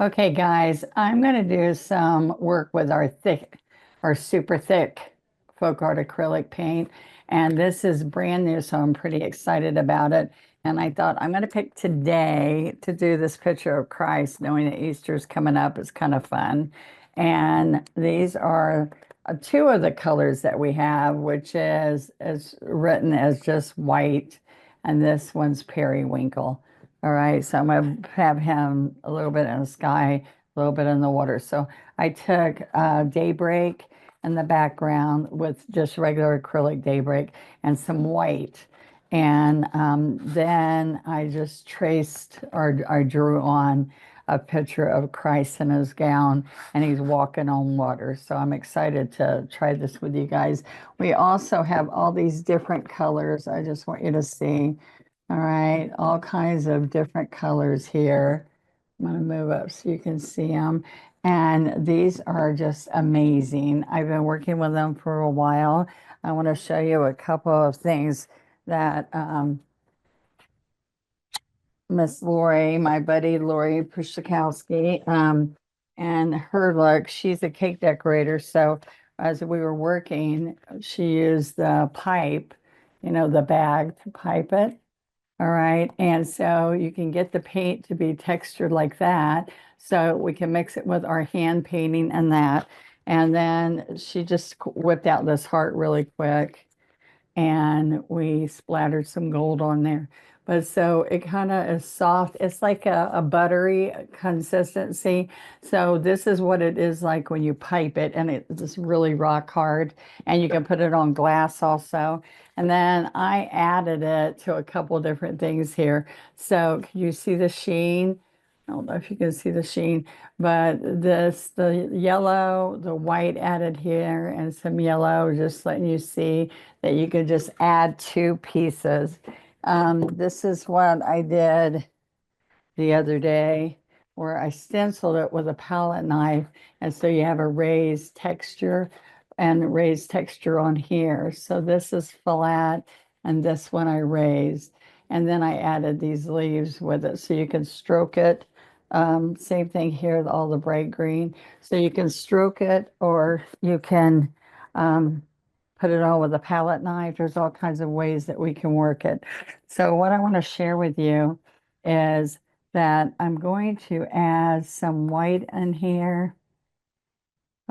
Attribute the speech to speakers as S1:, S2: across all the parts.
S1: Okay, guys, I'm going to do some work with our super thick folk art acrylic paint. And this is brand new, so I'm pretty excited about it. And I thought I'm going to pick today to do this picture of Christ, knowing that Easter's coming up is kind of fun. And these are two of the colors that we have, which is written as just white, and this one's periwinkle. All right, so I'm going to have him a little bit in the sky, a little bit in the water. So I took daybreak in the background with just regular acrylic daybreak and some white. And then I just traced or drew on a picture of Christ in his gown, and he's walking on water. So I'm excited to try this with you guys. We also have all these different colors. I just want you to see. All right, all kinds of different colors here. I'm going to move up so you can see them. And these are just amazing. I've been working with them for a while. I want to show you a couple of things that Miss Lori, my buddy Lori Pushakowski, and her look, she's a cake decorator. So as we were working, she used the pipe, the bag to pipe it. All right. And so you can get the paint to be textured like that. So we can mix it with our hand painting and that. And then she just whipped out this heart really quick, and we splattered some gold on there. But so it kind of is soft. It's like a buttery consistency. So this is what it is like when you pipe it, and it's just really rock hard. And you can put it on glass also. And then I added it to a couple different things here. So can you see the sheen? I don't know if you can see the sheen, but the yellow, the white added here, and some yellow, just letting you see that you could just add two pieces. This is what I did the other day, where I stenciled it with a palette knife. And so you have a raised texture and raised texture on here. So this is flat, and this one I raised. And then I added these leaves with it so you can stroke it. Same thing here, all the bright green. So you can stroke it, or you can um, put it on with a palette knife. There's all kinds of ways that we can work it. So what I want to share with you is that I'm going to add some white in here.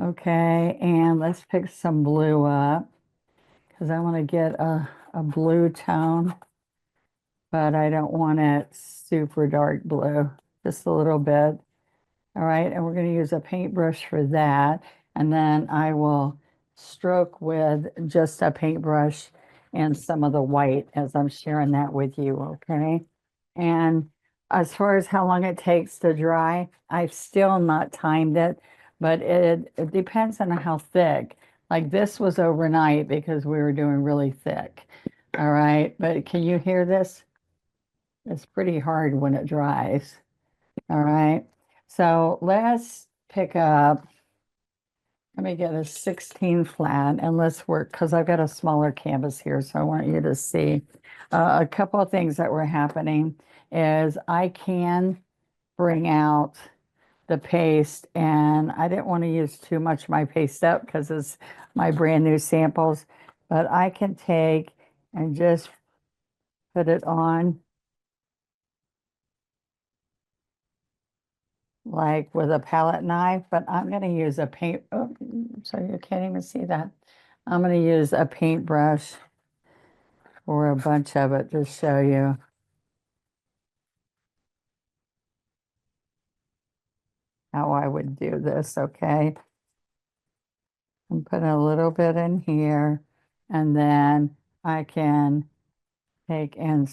S1: Okay, and let's pick some blue up because I want to get a blue tone, but I don't want it super dark blue, just a little bit. All right, and we're going to use a paintbrush for that. And then I will stroke with just a paintbrush and some of the white as I'm sharing that with you, okay? And as far as how long it takes to dry, I've still not timed it, but it depends on how thick. Like this was overnight because we were doing really thick. All right, but can you hear this? It's pretty hard when it dries. All right. So let's pick up, let me get a 16 flat and let's work because I've got a smaller canvas here. So I want you to see a couple of things that were happening is I can bring out the paste, and I didn't want to use too much of my paste up because it's my brand new samples, but I can take and just put it on like with a palette knife, but I'm going to use a paint. Oh, so you can't even see that. I'm going to use a paintbrush for a bunch of it to show you how I would do this. Okay. I'm putting a little bit in here, and then I can take and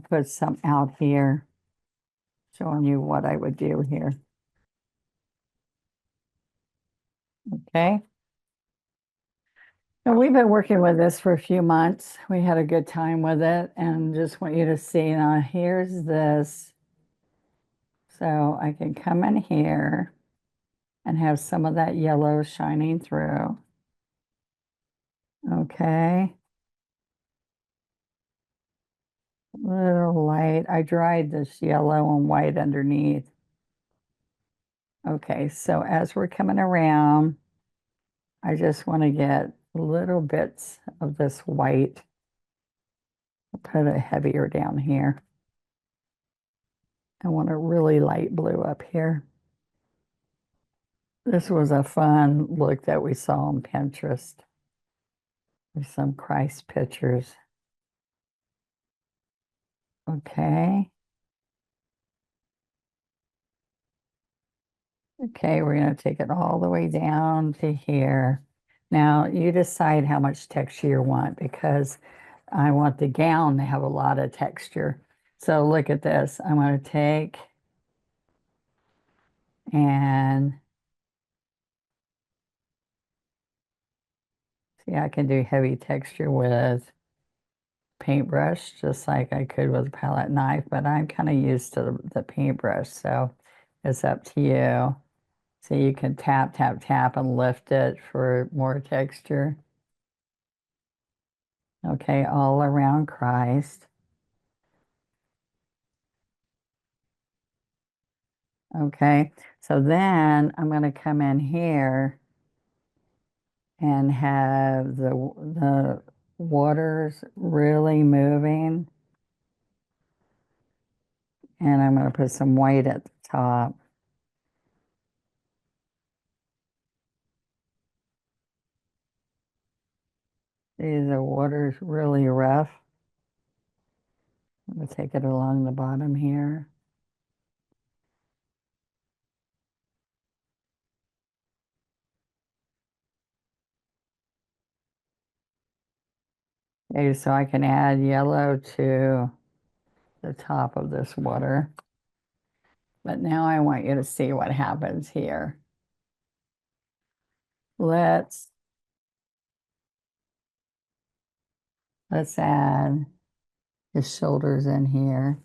S1: put some out here, showing you what I would do here. Okay. So we've been working with this for a few months. We had a good time with it, and just want you to see now, here's this. So I can come in here and have some of that yellow shining through. Okay. Little light. I dried this yellow and white underneath. Okay, so as we're coming around, I just want to get little bits of this white. I'll put it heavier down here. I want a really light blue up here. This was a fun look that we saw on Pinterest. There's some Christ pictures. Okay. Okay, we're going to take it all the way down to here. Now, you decide how much texture you want because I want the gown to have a lot of texture. So look at this. I'm going to take and see, I can do heavy texture with paintbrush, just like I could with a palette knife, but I'm kind of used to the paintbrush, so it's up to you. So you can tap, tap, tap and lift it for more texture. Okay, all around Christ. Okay, so then I'm going to come in here and have the waters really moving, and I'm going to put some white at the top. See, the water's really rough. I'm going to take it along the bottom here. Okay, so I can add yellow to the top of this water. But now I want you to see what happens here. Let's let's add his shoulders in here.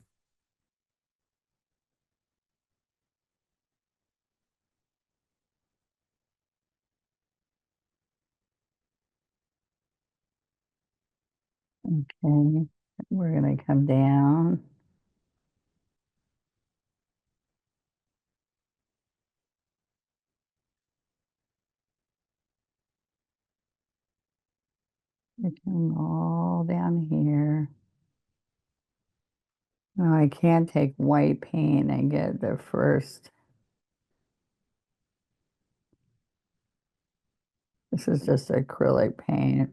S1: Okay, we're gonna come down. We come all down here. Now I can take white paint and get the first. This is just acrylic paint.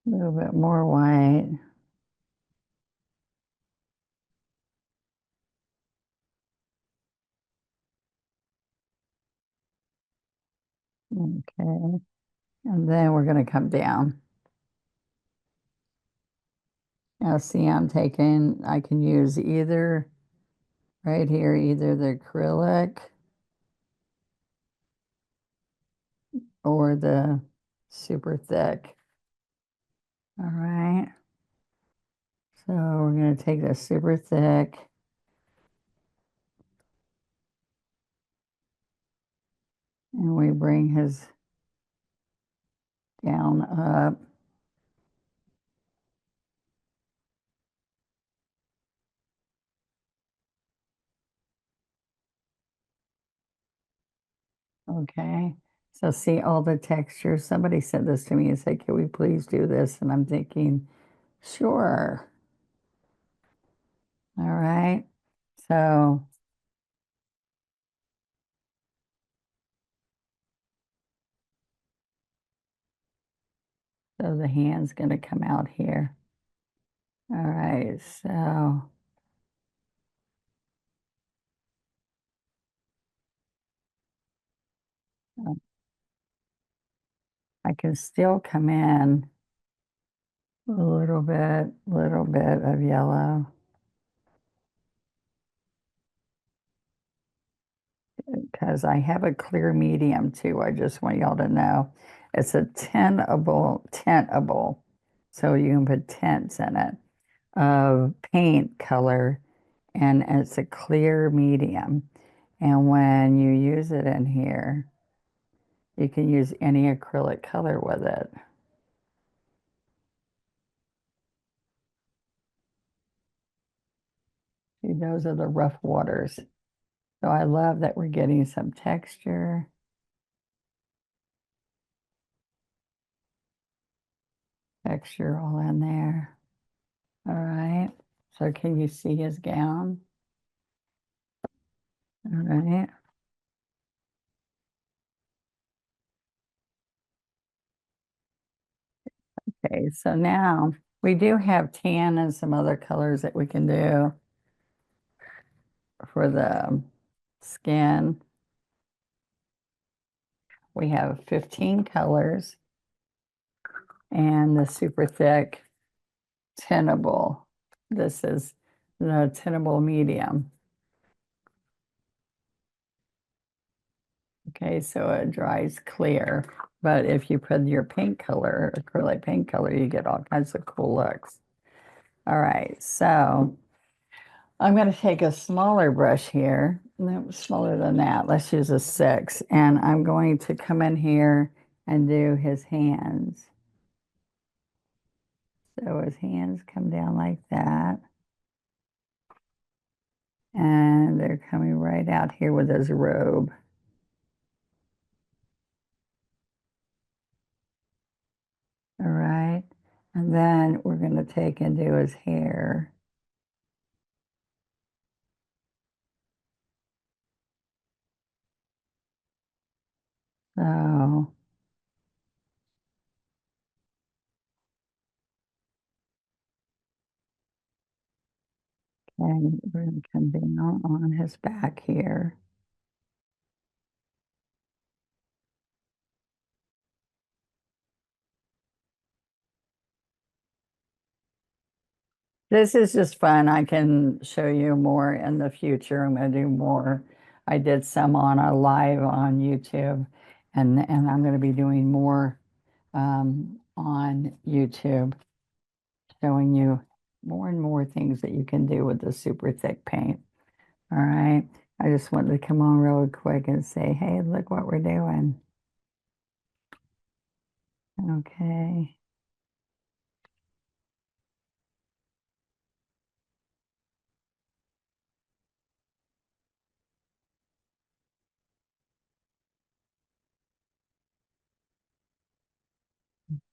S1: A little bit more white. Okay. And then we're going to come down. Now, see, I can use either right here, either the acrylic or the super thick. All right. So we're going to take the super thick and we bring his down up. Okay. So see all the textures. Somebody sent this to me and said, can we please do this? And I'm thinking, sure. All right. So, so the hand's going to come out here. All right. So I can still come in a little bit of yellow because I have a clear medium too. I just want y'all to know it's a tintable. So you can put tints in it of paint color and it's a clear medium. And when you use it in here, you can use any acrylic color with it. See, those are the rough waters. So I love that we're getting some texture all in there. All right. So can you see his gown? All right. Okay, so now we do have tan and some other colors that we can do for the skin. We have 15 colors and the super thick Tintable. This is the Tintable medium. Okay, so it dries clear, but if you put your pink color, acrylic paint color, you get all kinds of cool looks. All right, so I'm going to take a smaller brush here, no, smaller than that. Let's use a 6, and I'm going to come in here and do his hands. So his hands come down like that, and they're coming right out here with his robe. All right, and then we're going to take and do his hair. So, and we're going to come down on his back here. This is just fun. I can show you more in the future. I'm going to do more. I did some on a live on YouTube, and I'm going to be doing more on YouTube, showing you more and more things that you can do with the super thick paint. All right. I just wanted to come on real quick and say, hey, look what we're doing. Okay.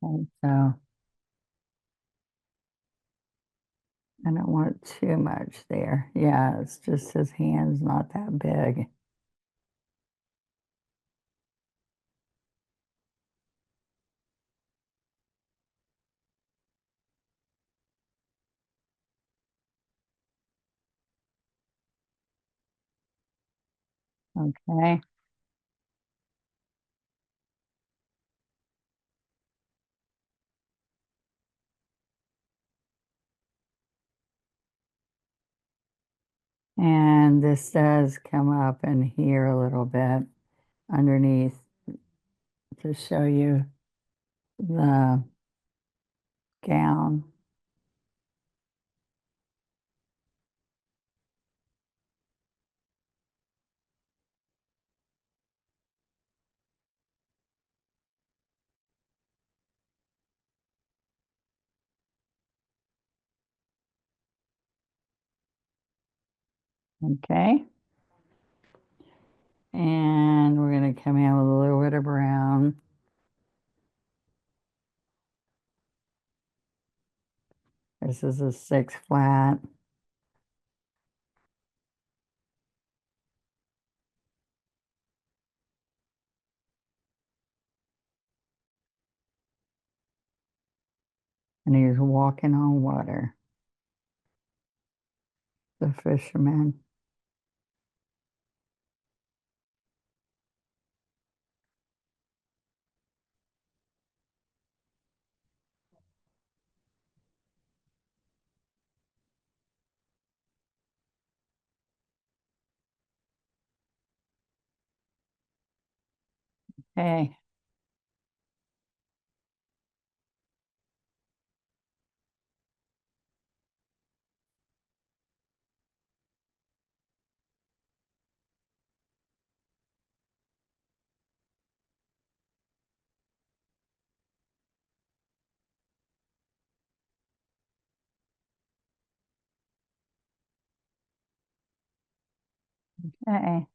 S1: Okay, so I don't want too much there. Yeah, it's just his hand's not that big. Okay. And this does come up in here a little bit underneath to show you the gown. Okay. And we're going to come in with a little bit of brown. This is a 6 flat. And he's walking on water, the fisherman. Hey, Okay.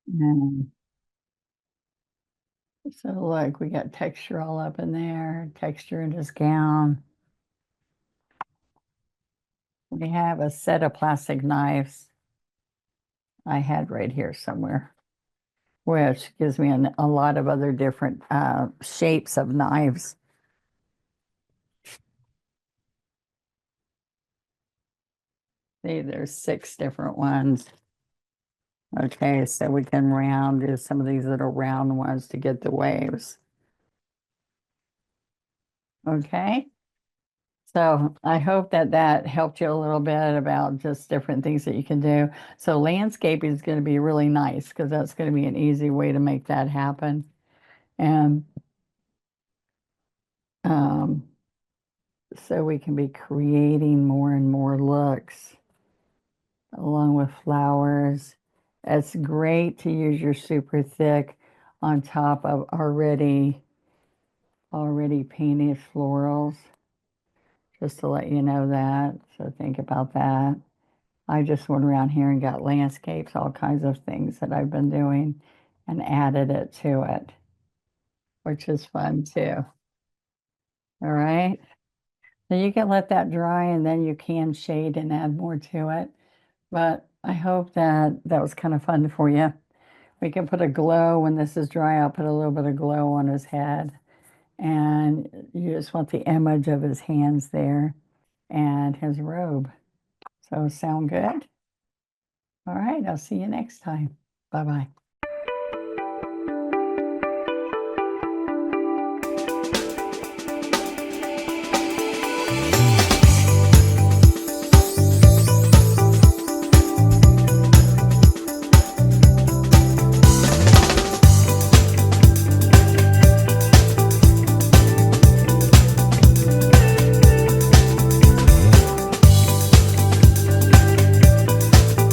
S1: And so look, we got texture all up in there, texture in his gown. We have a set of plastic knives I had right here somewhere, which gives me a lot of other different shapes of knives. See, there's 6 different ones. Okay, so we can do some of these little round ones to get the waves. Okay, so I hope that that helped you a little bit about just different things that you can do. So landscaping is going to be really nice because that's going to be an easy way to make that happen. And um, so we can be creating more and more looks along with flowers. It's great to use your super thick on top of already painted florals, just to let you know that. So think about that. I just went around here and got landscapes, all kinds of things that I've been doing and added it to it, which is fun too. All right. So you can let that dry and then you can shade and add more to it. But I hope that that was kind of fun for you. We can put a glow when this is dry. I'll put a little bit of glow on his head. And you just want the image of his hands there and his robe. So sound good? All right, I'll see you next time. Bye-bye.